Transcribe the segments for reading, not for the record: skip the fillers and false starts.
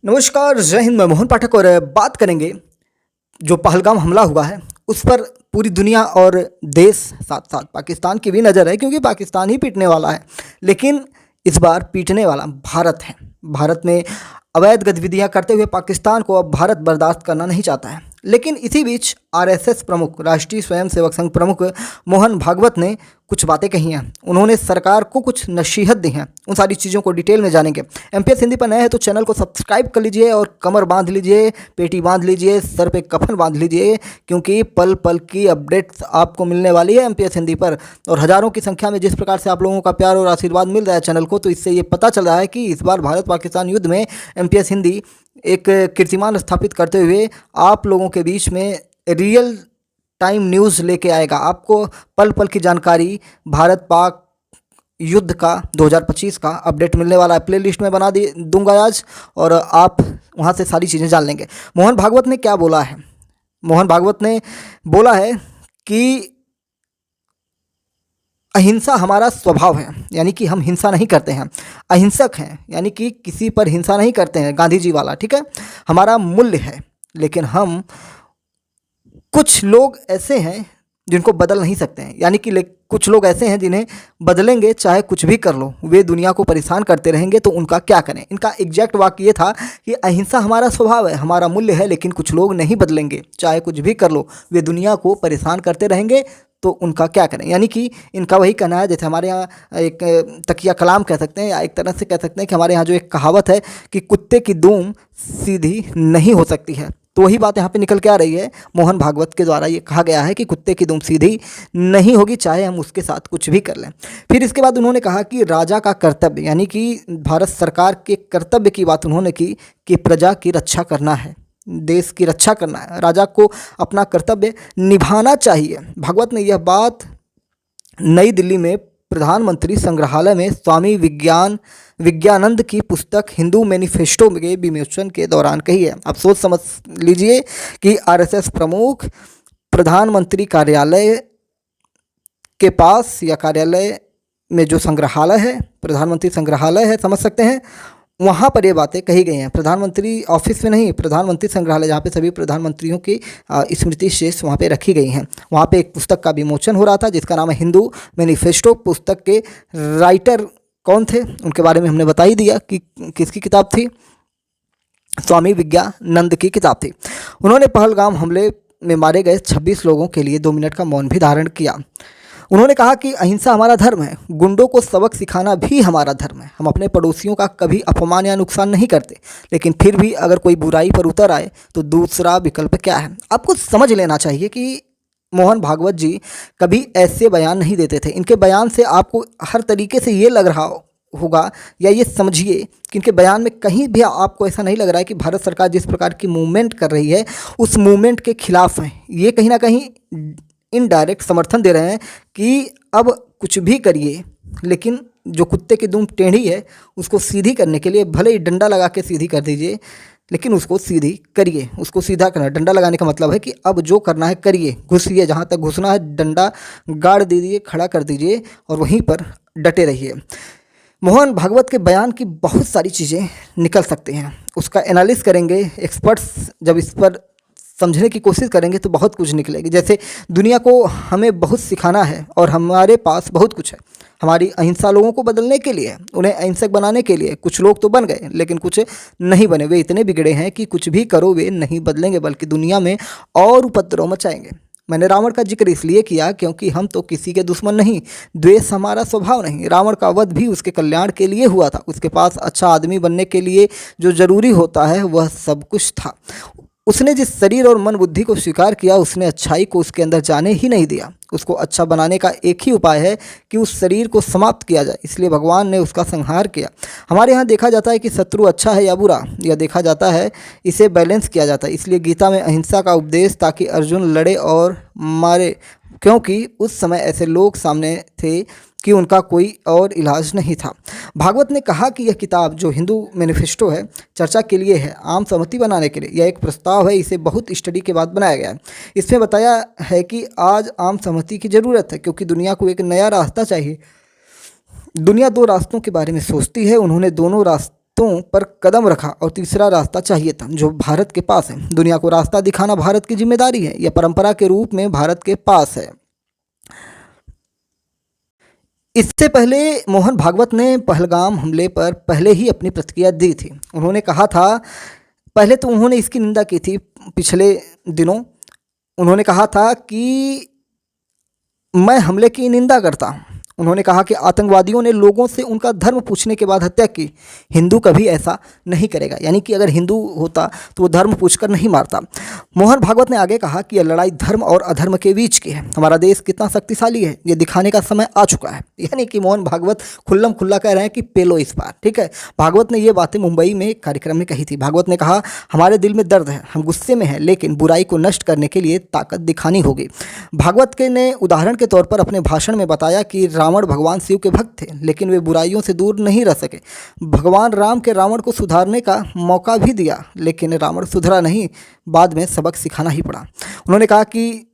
नमस्कार, जय हिंद। मैं मोहन पाठक और बात करेंगे जो पहलगाम हमला हुआ है उस पर पूरी दुनिया और देश साथ साथ पाकिस्तान की भी नज़र है, क्योंकि पाकिस्तान ही पीटने वाला है। लेकिन इस बार पीटने वाला भारत है। भारत में अवैध गतिविधियां करते हुए पाकिस्तान को अब भारत बर्दाश्त करना नहीं चाहता है। लेकिन इसी बीच आरएसएस प्रमुख, राष्ट्रीय स्वयंसेवक संघ प्रमुख मोहन भागवत ने कुछ बातें कही हैं। उन्होंने सरकार को कुछ नसीहत दी हैं। उन सारी चीज़ों को डिटेल में जानेंगे। एमपीएस हिंदी पर नए हैं तो चैनल को सब्सक्राइब कर लीजिए और कमर बांध लीजिए, पेटी बांध लीजिए, सर पे कफन बांध लीजिए, क्योंकि पल पल की अपडेट्स आपको मिलने वाली है एमपीएस हिंदी पर। और हज़ारों की संख्या में जिस प्रकार से आप लोगों का प्यार और आशीर्वाद मिल रहा है चैनल को, तो इससे ये पता चल रहा है कि इस बार भारत पाकिस्तान युद्ध में एमपीएस हिंदी एक कीर्तिमान स्थापित करते हुए आप लोगों के बीच में रियल टाइम न्यूज़ लेके आएगा। आपको पल पल की जानकारी भारत पाक युद्ध का 2025 का अपडेट मिलने वाला है। प्ले लिस्ट में बना दूंगा आज, और आप वहाँ से सारी चीज़ें जान लेंगे। मोहन भागवत ने क्या बोला है? मोहन भागवत ने बोला है कि अहिंसा हमारा स्वभाव है, यानी कि हम हिंसा नहीं करते हैं, अहिंसक हैं, यानी कि किसी पर हिंसा नहीं करते हैं, गांधी जी वाला, ठीक है। हमारा मूल्य है, लेकिन हम कुछ लोग ऐसे हैं जिनको बदल नहीं सकते हैं, यानी कि कुछ लोग ऐसे हैं जिन्हें बदलेंगे चाहे कुछ भी कर लो, वे दुनिया को परेशान करते रहेंगे, तो उनका क्या करें। इनका एग्जैक्ट वाक्य ये था कि अहिंसा हमारा स्वभाव है, हमारा मूल्य है, लेकिन कुछ लोग नहीं बदलेंगे, चाहे कुछ भी कर लो, वे दुनिया को परेशान करते रहेंगे, तो उनका क्या करें। यानी कि इनका वही कहना है, जैसे हमारे यहाँ एक तकिया कलाम कह सकते हैं, या एक तरह से कह सकते हैं कि हमारे यहाँ जो एक कहावत है कि कुत्ते की दूम सीधी नहीं हो सकती है, तो वही बात यहाँ पे निकल के आ रही है। मोहन भागवत के द्वारा ये कहा गया है कि कुत्ते की दुम सीधी नहीं होगी, चाहे हम उसके साथ कुछ भी कर लें। फिर इसके बाद उन्होंने कहा कि राजा का कर्तव्य, यानी कि भारत सरकार के कर्तव्य की बात उन्होंने की कि प्रजा की रक्षा करना है, देश की रक्षा करना है, राजा को अपना कर्तव्य निभाना चाहिए। भागवत ने यह बात नई दिल्ली में प्रधानमंत्री संग्रहालय में स्वामी विज्ञानंद की पुस्तक हिंदू मैनिफेस्टो के विमोचन के दौरान कही है। आप सोच समझ लीजिए कि आरएसएस प्रमुख प्रधानमंत्री कार्यालय के पास, या कार्यालय में जो संग्रहालय है, प्रधानमंत्री संग्रहालय है, समझ सकते हैं, वहाँ पर ये बातें कही गई हैं। प्रधानमंत्री ऑफिस में नहीं, प्रधानमंत्री संग्रहालय, जहाँ पे सभी प्रधानमंत्रियों की स्मृति शेष वहाँ पे रखी गई हैं। वहाँ पे एक पुस्तक का विमोचन हो रहा था जिसका नाम है हिंदू मैनिफेस्टो। पुस्तक के राइटर कौन थे उनके बारे में हमने बता ही दिया कि किसकी किताब थी, स्वामी विज्ञानंद की किताब थी। उन्होंने पहलगाम हमले में मारे गए 26 लोगों के लिए 2 मिनट का मौन भी धारण किया। उन्होंने कहा कि अहिंसा हमारा धर्म है, गुंडों को सबक सिखाना भी हमारा धर्म है। हम अपने पड़ोसियों का कभी अपमान या नुकसान नहीं करते, लेकिन फिर भी अगर कोई बुराई पर उतर आए तो दूसरा विकल्प क्या है। आपको समझ लेना चाहिए कि मोहन भागवत जी कभी ऐसे बयान नहीं देते थे। इनके बयान से आपको हर तरीके से ये लग रहा होगा, या ये समझिए कि इनके बयान में कहीं भी आपको ऐसा नहीं लग रहा है कि भारत सरकार जिस प्रकार की मूवमेंट कर रही है उस मूवमेंट के खिलाफ है। ये कहीं ना कहीं इनडायरेक्ट समर्थन दे रहे हैं कि अब कुछ भी करिए, लेकिन जो कुत्ते की दुम टेढ़ी है उसको सीधी करने के लिए भले ही डंडा लगा के सीधी कर दीजिए, लेकिन उसको सीधी करिए, उसको सीधा करना। डंडा लगाने का मतलब है कि अब जो करना है करिए, घुसिए, जहाँ तक घुसना है डंडा गाड़ दीजिए, खड़ा कर दीजिए और वहीं पर डटे रहिए। मोहन भागवत के बयान की बहुत सारी चीज़ें निकल सकती हैं, उसका एनालिसिस करेंगे, एक्सपर्ट्स जब इस पर समझने की कोशिश करेंगे तो बहुत कुछ निकलेगी। जैसे दुनिया को हमें बहुत सिखाना है और हमारे पास बहुत कुछ है। हमारी अहिंसा लोगों को बदलने के लिए, उन्हें अहिंसक बनाने के लिए कुछ लोग तो बन गए, लेकिन कुछ नहीं बने। वे इतने बिगड़े हैं कि कुछ भी करो वे नहीं बदलेंगे, बल्कि दुनिया में और उपद्रव मचाएंगे। मैंने रावण का जिक्र इसलिए किया क्योंकि हम तो किसी के दुश्मन नहीं, द्वेष हमारा स्वभाव नहीं। रावण का वध भी उसके कल्याण के लिए हुआ था। उसके पास अच्छा आदमी बनने के लिए जो जरूरी होता है वह सब कुछ था। उसने जिस शरीर और मन बुद्धि को स्वीकार किया, उसने अच्छाई को उसके अंदर जाने ही नहीं दिया। उसको अच्छा बनाने का एक ही उपाय है कि उस शरीर को समाप्त किया जाए, इसलिए भगवान ने उसका संहार किया। हमारे यहाँ देखा जाता है कि शत्रु अच्छा है या बुरा, यह देखा जाता है, इसे बैलेंस किया जाता है। इसलिए गीता में अहिंसा का उपदेश, ताकि अर्जुन लड़े और मारे, क्योंकि उस समय ऐसे लोग सामने थे कि उनका कोई और इलाज नहीं था। भागवत ने कहा कि यह किताब जो हिंदू मैनिफेस्टो है चर्चा के लिए है, आम सहमति बनाने के लिए। यह एक प्रस्ताव है, इसे बहुत स्टडी के बाद बनाया गया है। इसमें बताया है कि आज आम सहमति की ज़रूरत है, क्योंकि दुनिया को एक नया रास्ता चाहिए। दुनिया 2 रास्तों के बारे में सोचती है, उन्होंने दोनों रास्ते रास्तों पर कदम रखा और तीसरा रास्ता चाहिए था जो भारत के पास है। दुनिया को रास्ता दिखाना भारत की जिम्मेदारी है, यह परंपरा के रूप में भारत के पास है। इससे पहले मोहन भागवत ने पहलगाम हमले पर पहले ही अपनी प्रतिक्रिया दी थी। उन्होंने कहा था, पहले तो उन्होंने इसकी निंदा की थी पिछले दिनों। उन्होंने कहा था कि मैं हमले की निंदा करता हूँ। उन्होंने कहा कि आतंकवादियों ने लोगों से उनका धर्म पूछने के बाद हत्या की। हिंदू कभी ऐसा नहीं करेगा, यानी कि अगर हिंदू होता तो वो धर्म पूछकर नहीं मारता। मोहन भागवत ने आगे कहा कि यह लड़ाई धर्म और अधर्म के बीच की है। हमारा देश कितना शक्तिशाली है ये दिखाने का समय आ चुका है। यानी कि मोहन भागवत खुल्लम खुल्ला कह रहे हैं कि पेलो इस बार, ठीक है। भागवत ने ये बातें मुंबई में एक कार्यक्रम में कही थी। भागवत ने कहा, हमारे दिल में दर्द है, हम गुस्से में हैं, लेकिन बुराई को नष्ट करने के लिए ताकत दिखानी होगी। भागवत के ने उदाहरण के तौर पर अपने भाषण में बताया कि रावण भगवान शिव के भक्त थे, लेकिन वे बुराइयों से दूर नहीं रह सके। भगवान राम के रावण को सुधारने का मौका भी दिया, लेकिन रावण सुधरा नहीं, बाद में सबक सिखाना ही पड़ा। उन्होंने कहा कि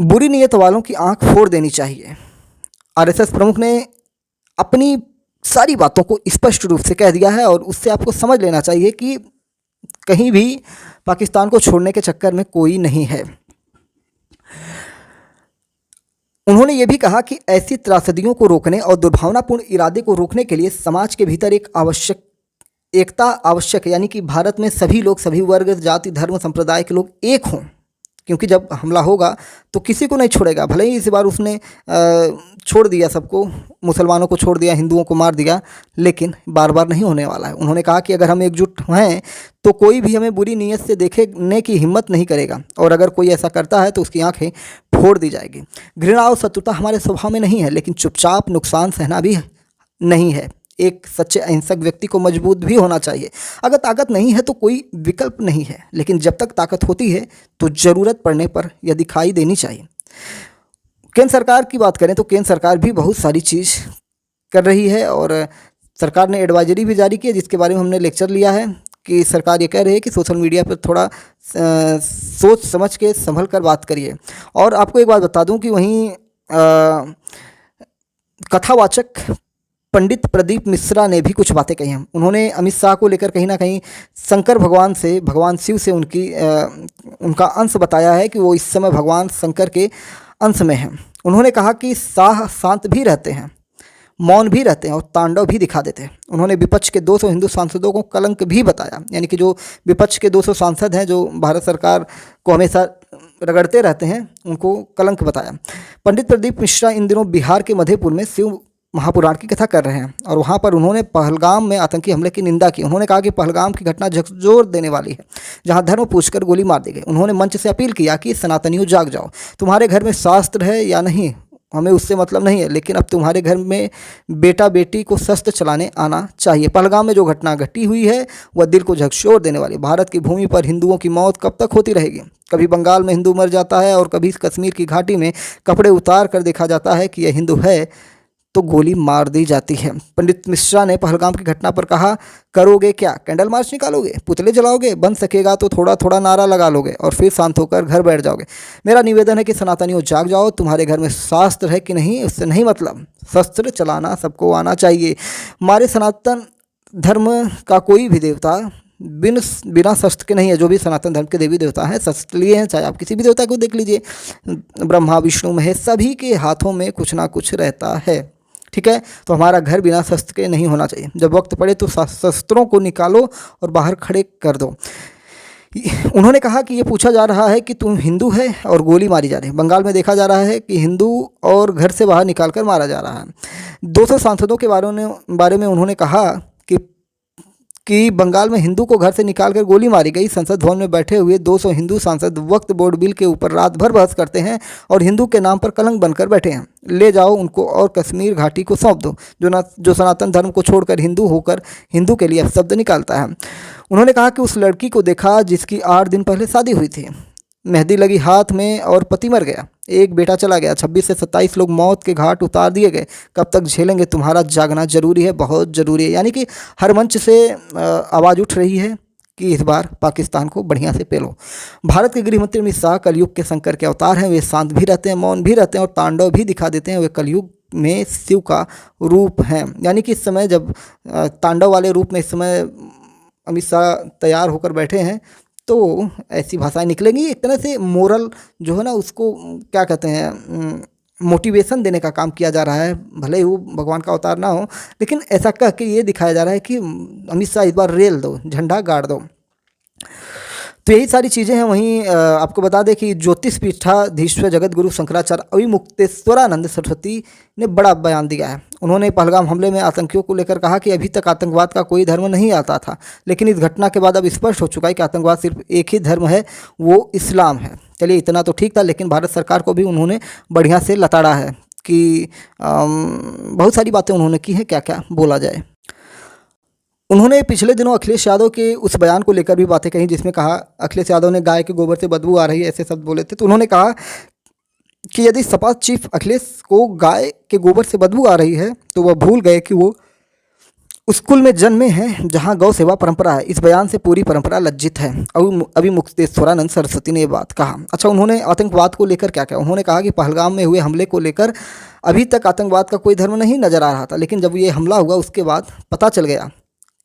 बुरी नीयत वालों की आंख फोड़ देनी चाहिए। आरएसएस प्रमुख ने अपनी सारी बातों को स्पष्ट रूप से कह दिया है और उससे आपको समझ लेना चाहिए कि कहीं भी पाकिस्तान को छोड़ने के चक्कर में कोई नहीं है। उन्होंने ये भी कहा कि ऐसी त्रासदियों को रोकने और दुर्भावनापूर्ण इरादे को रोकने के लिए समाज के भीतर एकता आवश्यक है, यानी कि भारत में सभी लोग, सभी वर्ग, जाति, धर्म, संप्रदाय के लोग एक हों, क्योंकि जब हमला होगा तो किसी को नहीं छोड़ेगा। भले ही इस बार उसने छोड़ दिया सबको, मुसलमानों को छोड़ दिया, हिंदुओं को मार दिया, लेकिन बार बार नहीं होने वाला है। उन्होंने कहा कि अगर हम एकजुट हैं तो कोई भी हमें बुरी नीयत से देखने की हिम्मत नहीं करेगा, और अगर कोई ऐसा करता है तो उसकी आंखें फोड़ दी जाएगी। घृणा और शत्रुता हमारे स्वभाव में नहीं है, लेकिन चुपचाप नुकसान सहना भी नहीं है। एक सच्चे अहिंसक व्यक्ति को मजबूत भी होना चाहिए। अगर ताकत नहीं है तो कोई विकल्प नहीं है, लेकिन जब तक ताकत होती है तो ज़रूरत पड़ने पर यह दिखाई देनी चाहिए। केंद्र सरकार की बात करें तो केंद्र सरकार भी बहुत सारी चीज़ कर रही है, और सरकार ने एडवाइजरी भी जारी की है, जिसके बारे में हमने लेक्चर लिया है कि सरकार ये कह रही है कि सोशल मीडिया पर थोड़ा सोच समझ के संभल कर बात करिए। और आपको एक बात बता दूं कि वहीं कथावाचक पंडित प्रदीप मिश्रा ने भी कुछ बातें कही हैं। उन्होंने अमित शाह को लेकर कहीं ना कहीं शंकर भगवान से, भगवान शिव से उनका अंश बताया है कि वो इस समय भगवान शंकर के अंश में हैं। उन्होंने कहा कि शाह शांत भी रहते हैं, मौन भी रहते हैं और तांडव भी दिखा देते हैं। उन्होंने विपक्ष के 200 हिंदू सांसदों को कलंक भी बताया, यानी कि जो विपक्ष के 200 सांसद हैं जो भारत सरकार को हमेशा रगड़ते रहते हैं, उनको कलंक बताया। पंडित प्रदीप मिश्रा इन दिनों बिहार के मधेपुर में शिव महापुराण की कथा कर रहे हैं, और वहाँ पर उन्होंने पहलगाम में आतंकी हमले की निंदा की। उन्होंने कहा कि पहलगाम की घटना झकझोर देने वाली है, जहाँ धर्म पूछकर गोली मार दी गई। उन्होंने मंच से अपील किया कि सनातनियों जाग जाओ, तुम्हारे घर में शास्त्र है या नहीं हमें उससे मतलब नहीं है, लेकिन अब तुम्हारे घर में बेटा बेटी को शस्त्र चलाने आना चाहिए। पहलगाम में जो घटना घटी हुई है वह दिल को झकझोर देने वाली। भारत की भूमि पर हिंदुओं की मौत कब तक होती रहेगी? कभी बंगाल में हिंदू मर जाता है और कभी कश्मीर की घाटी में कपड़े उतार कर देखा जाता है कि यह हिंदू है तो गोली मार दी जाती है। पंडित मिश्रा ने पहलगाम की घटना पर कहा, करोगे क्या? कैंडल मार्च निकालोगे, पुतले जलाओगे, बन सकेगा तो थोड़ा थोड़ा नारा लगा लोगे और फिर शांत होकर घर बैठ जाओगे। मेरा निवेदन है कि सनातनियों जाग जाओ, तुम्हारे घर में शास्त्र है कि नहीं उससे नहीं मतलब, शस्त्र चलाना सबको आना चाहिए। हमारे सनातन धर्म का कोई भी देवता बिना शस्त्र के नहीं है। जो भी सनातन धर्म के देवी देवता हैं शस्त्र लिए हैं, चाहे आप किसी भी देवता को देख लीजिए, ब्रह्मा विष्णु महेश, सभी के हाथों में कुछ ना कुछ रहता है, ठीक है। तो हमारा घर बिना शस्त्र के नहीं होना चाहिए। जब वक्त पड़े तो शस्त्रों को निकालो और बाहर खड़े कर दो। उन्होंने कहा कि ये पूछा जा रहा है कि तुम हिंदू है और गोली मारी जा रही है। बंगाल में देखा जा रहा है कि हिंदू और घर से बाहर निकाल कर मारा जा रहा है। 200 सांसदों के बारे में उन्होंने कहा कि बंगाल में हिंदू को घर से निकालकर गोली मारी गई। संसद भवन में बैठे हुए 200 हिंदू सांसद वक्फ बोर्ड बिल के ऊपर रात भर बहस करते हैं और हिंदू के नाम पर कलंक बनकर बैठे हैं। ले जाओ उनको और कश्मीर घाटी को सौंप दो, जो सनातन धर्म को छोड़कर हिंदू होकर हिंदू के लिए शब्द निकालता है। उन्होंने कहा कि उस लड़की को देखा जिसकी 8 दिन पहले शादी हुई थी, मेहंदी लगी हाथ में और पति मर गया, एक बेटा चला गया, 26 से 27 लोग मौत के घाट उतार दिए गए। कब तक झेलेंगे? तुम्हारा जागना जरूरी है, बहुत ज़रूरी है। यानी कि हर मंच से आवाज़ उठ रही है कि इस बार पाकिस्तान को बढ़िया से पेलो। भारत के गृहमंत्री अमित शाह कलयुग के शंकर के अवतार हैं। वे शांत भी रहते हैं, मौन भी रहते हैं और तांडव भी दिखा देते हैं। वे कलयुग में शिव का रूप हैं। यानी कि इस समय जब तांडव वाले रूप में इस समय अमित शाह तैयार होकर बैठे हैं, तो ऐसी भाषाएं निकलेंगी। एक तरह से मोरल जो है ना, उसको क्या कहते हैं, मोटिवेशन देने का काम किया जा रहा है। भले ही वो भगवान का अवतार ना हो, लेकिन ऐसा कह के ये दिखाया जा रहा है कि अमित शाह इस बार रेल दो, झंडा गाड़ दो। तो यही सारी चीज़ें हैं। वहीं आपको बता दें कि ज्योतिष पीठाधीश्वर जगत गुरु शंकराचार्य अविमुक्तेश्वरानंद सरस्वती ने बड़ा बयान दिया है। उन्होंने पहलगाम हमले में आतंकियों को लेकर कहा कि अभी तक आतंकवाद का कोई धर्म नहीं आता था, लेकिन इस घटना के बाद अब स्पष्ट हो चुका है कि आतंकवाद सिर्फ एक ही धर्म है, वो इस्लाम है। चलिए, इतना तो ठीक था, लेकिन भारत सरकार को भी उन्होंने बढ़िया से लताड़ा है कि बहुत सारी बातें उन्होंने की हैं, क्या क्या बोला जाए। उन्होंने पिछले दिनों अखिलेश यादव के उस बयान को लेकर भी बातें कही, जिसमें कहा, अखिलेश यादव ने गाय के गोबर से बदबू आ रही है ऐसे शब्द बोले थे। तो उन्होंने कहा कि यदि सपा चीफ अखिलेश को गाय के गोबर से बदबू आ रही है तो वह भूल गए कि वो उस कुल में जन्मे हैं जहां गौ सेवा परंपरा है। इस बयान से पूरी परंपरा लज्जित है। अविमुक्तेश्वरानंद सरस्वती ने ये बात कहा। अच्छा, उन्होंने आतंकवाद को लेकर क्या क्या, उन्होंने कहा कि पहलगाम में हुए हमले को लेकर अभी तक आतंकवाद का कोई धर्म नहीं नजर आ रहा था, लेकिन जब ये हमला हुआ उसके बाद पता चल गया,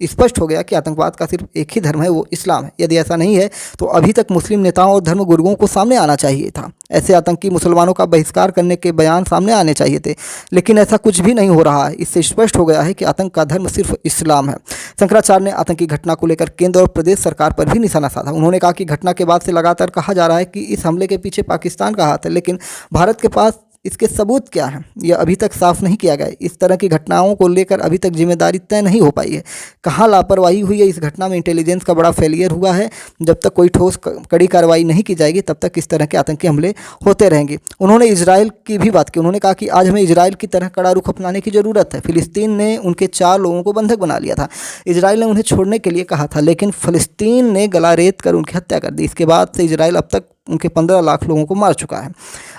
स्पष्ट हो गया कि आतंकवाद का सिर्फ एक ही धर्म है, वो इस्लाम है। यदि ऐसा नहीं है तो अभी तक मुस्लिम नेताओं और धर्म गुरुओं को सामने आना चाहिए था। ऐसे आतंकी मुसलमानों का बहिष्कार करने के बयान सामने आने चाहिए थे, लेकिन ऐसा कुछ भी नहीं हो रहा है। इससे स्पष्ट हो गया है कि आतंक का धर्म सिर्फ इस्लाम है। शंकराचार्य ने आतंकी घटना को लेकर केंद्र और प्रदेश सरकार पर भी निशाना साधा। उन्होंने कहा कि घटना के बाद से लगातार कहा जा रहा है कि इस हमले के पीछे पाकिस्तान का हाथ है, लेकिन भारत के पास इसके सबूत क्या हैं, यह अभी तक साफ नहीं किया गया। इस तरह की घटनाओं को लेकर अभी तक जिम्मेदारी तय नहीं हो पाई है। कहाँ लापरवाही हुई है, इस घटना में इंटेलिजेंस का बड़ा फेलियर हुआ है। जब तक कोई ठोस कड़ी कार्रवाई नहीं की जाएगी, तब तक इस तरह के आतंकी हमले होते रहेंगे। उन्होंने इजराइल की भी बात की। उन्होंने कहा कि आज हमें इजराइल की तरह कड़ा रुख अपनाने की ज़रूरत है। फिलिस्तीन ने उनके 4 लोगों को बंधक बना लिया था। इजराइल ने उन्हें छोड़ने के लिए कहा था, लेकिन फिलिस्तीन ने गला रेत कर उनकी हत्या कर दी। इसके बाद से इजराइल अब तक उनके 15 लाख लोगों को मार चुका है।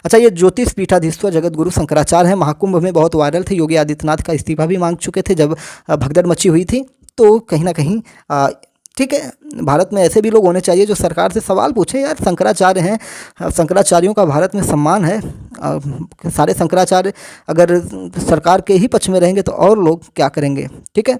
अच्छा, ये ज्योतिष पीठाधीश्वर जगत गुरु शंकराचार्य हैं। महाकुंभ में बहुत वायरल थे। योगी आदित्यनाथ का इस्तीफा भी मांग चुके थे जब भगदड़ मची हुई थी। तो कहीं ना कहीं ठीक है, भारत में ऐसे भी लोग होने चाहिए जो सरकार से सवाल पूछे। यार, शंकराचार्य हैं, शंकराचार्यों का भारत में सम्मान है। सारे शंकराचार्य अगर सरकार के ही पक्ष में रहेंगे तो और लोग क्या करेंगे। ठीक है,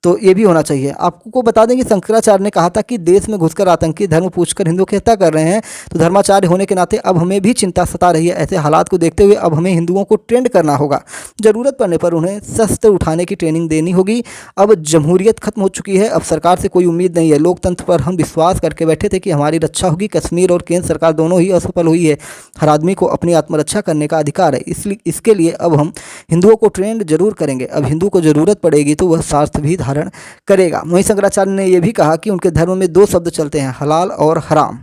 तो ये भी होना चाहिए। आपको बता दें कि शंकराचार्य ने कहा था कि देश में घुसकर आतंकी धर्म पूछकर हिंदू की हत्या कर रहे हैं, तो धर्माचार्य होने के नाते अब हमें भी चिंता सता रही है। ऐसे हालात को देखते हुए अब हमें हिंदुओं को ट्रेंड करना होगा। ज़रूरत पड़ने पर उन्हें शस्त्र उठाने की ट्रेनिंग देनी होगी। अब जमहूरियत खत्म हो चुकी है, अब सरकार से कोई उम्मीद नहीं है। लोकतंत्र पर हम विश्वास करके बैठे थे कि हमारी रक्षा होगी। कश्मीर और केंद्र सरकार दोनों ही असफल हुई है। हर आदमी को अपनी आत्मरक्षा करने का अधिकार है, इसलिए इसके लिए अब हम हिंदुओं को ट्रेंड जरूर करेंगे। अब हिंदू को ज़रूरत पड़ेगी तो वह शास्त्र भी धारण करेगा। वहीं शंकराचार्य ने यह भी कहा कि उनके धर्म में 2 शब्द चलते हैं, हलाल और हराम।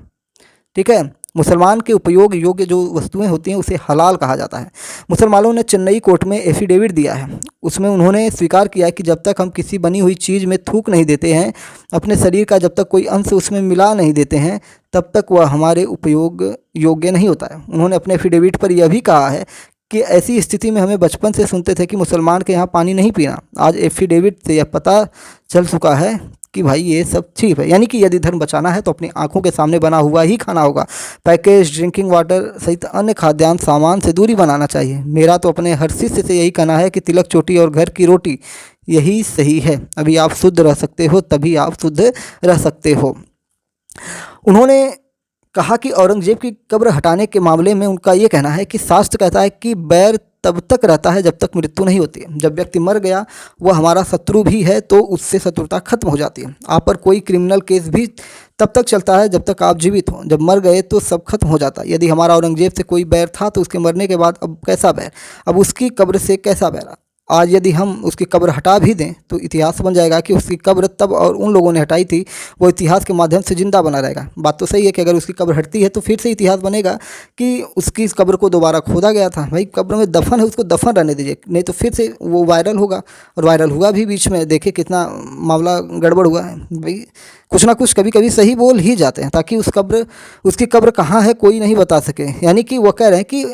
ठीक है, मुसलमान के उपयोग योग्य जो वस्तुएं होती हैं उसे हलाल कहा जाता है। मुसलमानों ने चेन्नई कोर्ट में एफिडेविट दिया है। उसमें उन्होंने स्वीकार किया है कि जब तक हम किसी बनी हुई चीज़ में थूक नहीं देते हैं, अपने शरीर का जब तक कोई अंश उसमें मिला नहीं देते हैं, तब तक वह हमारे उपयोग योग्य नहीं होता है। उन्होंने अपने एफिडेविट पर यह भी कहा है कि ऐसी स्थिति में हमें बचपन से सुनते थे कि मुसलमान के यहाँ पानी नहीं पीना। आज एफिडेविट से यह पता चल चुका है कि भाई ये सब ठीक है। यानी कि यदि धर्म बचाना है तो अपनी आंखों के सामने बना हुआ ही खाना होगा। पैकेज ड्रिंकिंग वाटर सहित अन्य खाद्यान्न सामान से दूरी बनाना चाहिए। मेरा तो अपने हर शिष्य से यही कहना है कि तिलक चोटी और घर की रोटी यही सही है। अभी आप शुद्ध रह सकते हो, तभी आप शुद्ध रह सकते हो। उन्होंने कहा कि औरंगजेब की कब्र हटाने के मामले में उनका ये कहना है कि शास्त्र कहता है कि बैर तब तक रहता है जब तक मृत्यु नहीं होती है। जब व्यक्ति मर गया, वह हमारा शत्रु भी है, तो उससे शत्रुता खत्म हो जाती है। आप पर कोई क्रिमिनल केस भी तब तक चलता है जब तक आप जीवित हो। जब मर गए तो सब खत्म हो जाता है। यदि हमारा औरंगजेब से कोई बैर था तो उसके मरने के बाद अब कैसा बैर, अब उसकी कब्र से कैसा बैर। आज यदि हम उसकी कब्र हटा भी दें तो इतिहास बन जाएगा कि उसकी कब्र तब और उन लोगों ने हटाई थी, वो इतिहास के माध्यम से जिंदा बना रहेगा। बात तो सही है कि अगर उसकी कब्र हटती है तो फिर से इतिहास बनेगा कि उसकी इस कब्र को दोबारा खोदा गया था। भाई, कब्र में दफन है, उसको दफन रहने दीजिए, नहीं तो फिर से वो वायरल होगा। और वायरल हुआ भी बीच में, देखे कितना मामला गड़बड़ हुआ है। भाई, कुछ ना कुछ कभी कभी सही बोल ही जाते हैं ताकि उसकी कब्र कहाँ है कोई नहीं बता सके। यानी कि वो कह रहे हैं कि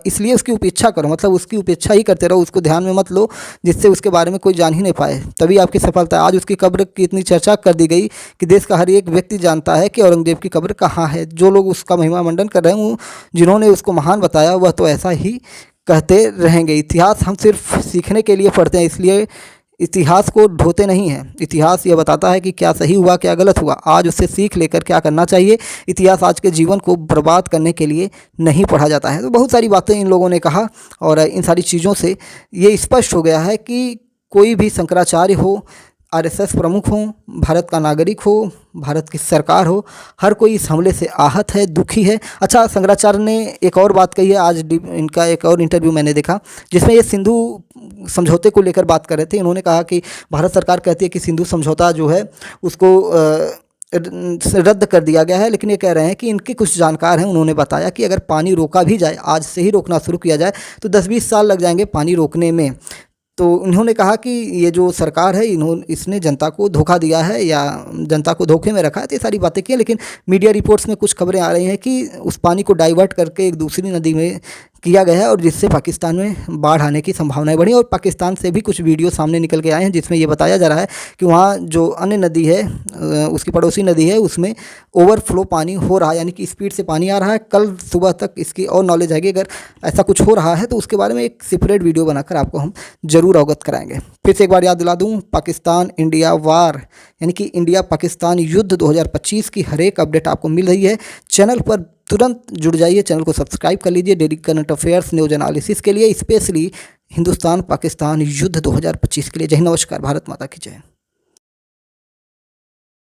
इसलिए उसकी उपेक्षा करो, मतलब उसकी उपेक्षा ही करते रहो, उसको ध्यान में मत लो जिससे उसके बारे में कोई जान ही नहीं पाए, तभी आपकी सफलता। आज उसकी कब्र की इतनी चर्चा कर दी गई कि देश का हर एक व्यक्ति जानता है कि औरंगजेब की कब्र कहाँ है। जो लोग उसका महिमा मंडन कर रहे हैं, जिन्होंने उसको महान बताया, वह तो ऐसा ही कहते रहेंगे। इतिहास हम सिर्फ सीखने के लिए पढ़ते हैं, इसलिए इतिहास को ढोते नहीं हैं। इतिहास ये बताता है कि क्या सही हुआ क्या गलत हुआ, आज उससे सीख लेकर क्या करना चाहिए। इतिहास आज के जीवन को बर्बाद करने के लिए नहीं पढ़ा जाता है। तो बहुत सारी बातें इन लोगों ने कहा और इन सारी चीज़ों से ये स्पष्ट हो गया है कि कोई भी शंकराचार्य हो, आरएसएस प्रमुख हो, भारत का नागरिक हो, भारत की सरकार हो, हर कोई इस हमले से आहत है, दुखी है। अच्छा, शंकराचार्य ने एक और बात कही है, आज इनका एक और इंटरव्यू मैंने देखा जिसमें ये सिंधु समझौते को लेकर बात कर रहे थे। इन्होंने कहा कि भारत सरकार कहती है कि सिंधु समझौता जो है उसको रद्द कर दिया गया है, लेकिन ये कह रहे हैं कि इनके कुछ जानकार हैं, उन्होंने बताया कि अगर पानी रोका भी जाए, आज से ही रोकना शुरू किया जाए तो 10-20 साल लग जाएंगे पानी रोकने में। तो उन्होंने कहा कि ये जो सरकार है इसने जनता को धोखा दिया है या जनता को धोखे में रखा है। तो ये सारी बातें की हैं, लेकिन मीडिया रिपोर्ट्स में कुछ खबरें आ रही हैं कि उस पानी को डाइवर्ट करके एक दूसरी नदी में किया गया है और जिससे पाकिस्तान में बाढ़ आने की संभावनाएं बढ़ी। और पाकिस्तान से भी कुछ वीडियो सामने निकल के आए हैं जिसमें ये बताया जा रहा है कि वहाँ जो अन्य नदी है, उसकी पड़ोसी नदी है, उसमें ओवरफ्लो पानी हो रहा है, यानी कि स्पीड से पानी आ रहा है। कल सुबह तक इसकी और नॉलेज आएगी। अगर ऐसा कुछ हो रहा है तो उसके बारे में एक सेपरेट वीडियो बनाकर आपको हम ज़रूर अवगत कराएंगे। फिर से एक बार याद दिला दूँ, पाकिस्तान इंडिया वार यानी कि इंडिया पाकिस्तान युद्ध 2025 की हर एक अपडेट आपको मिल रही है। चैनल पर तुरंत जुड़ जाइए, चैनल को सब्सक्राइब कर लीजिए daily current affairs news analysis के लिए, स्पेशली हिंदुस्तान पाकिस्तान युद्ध 2025 के लिए। जय हिंद, नमस्कार, भारत माता की जय।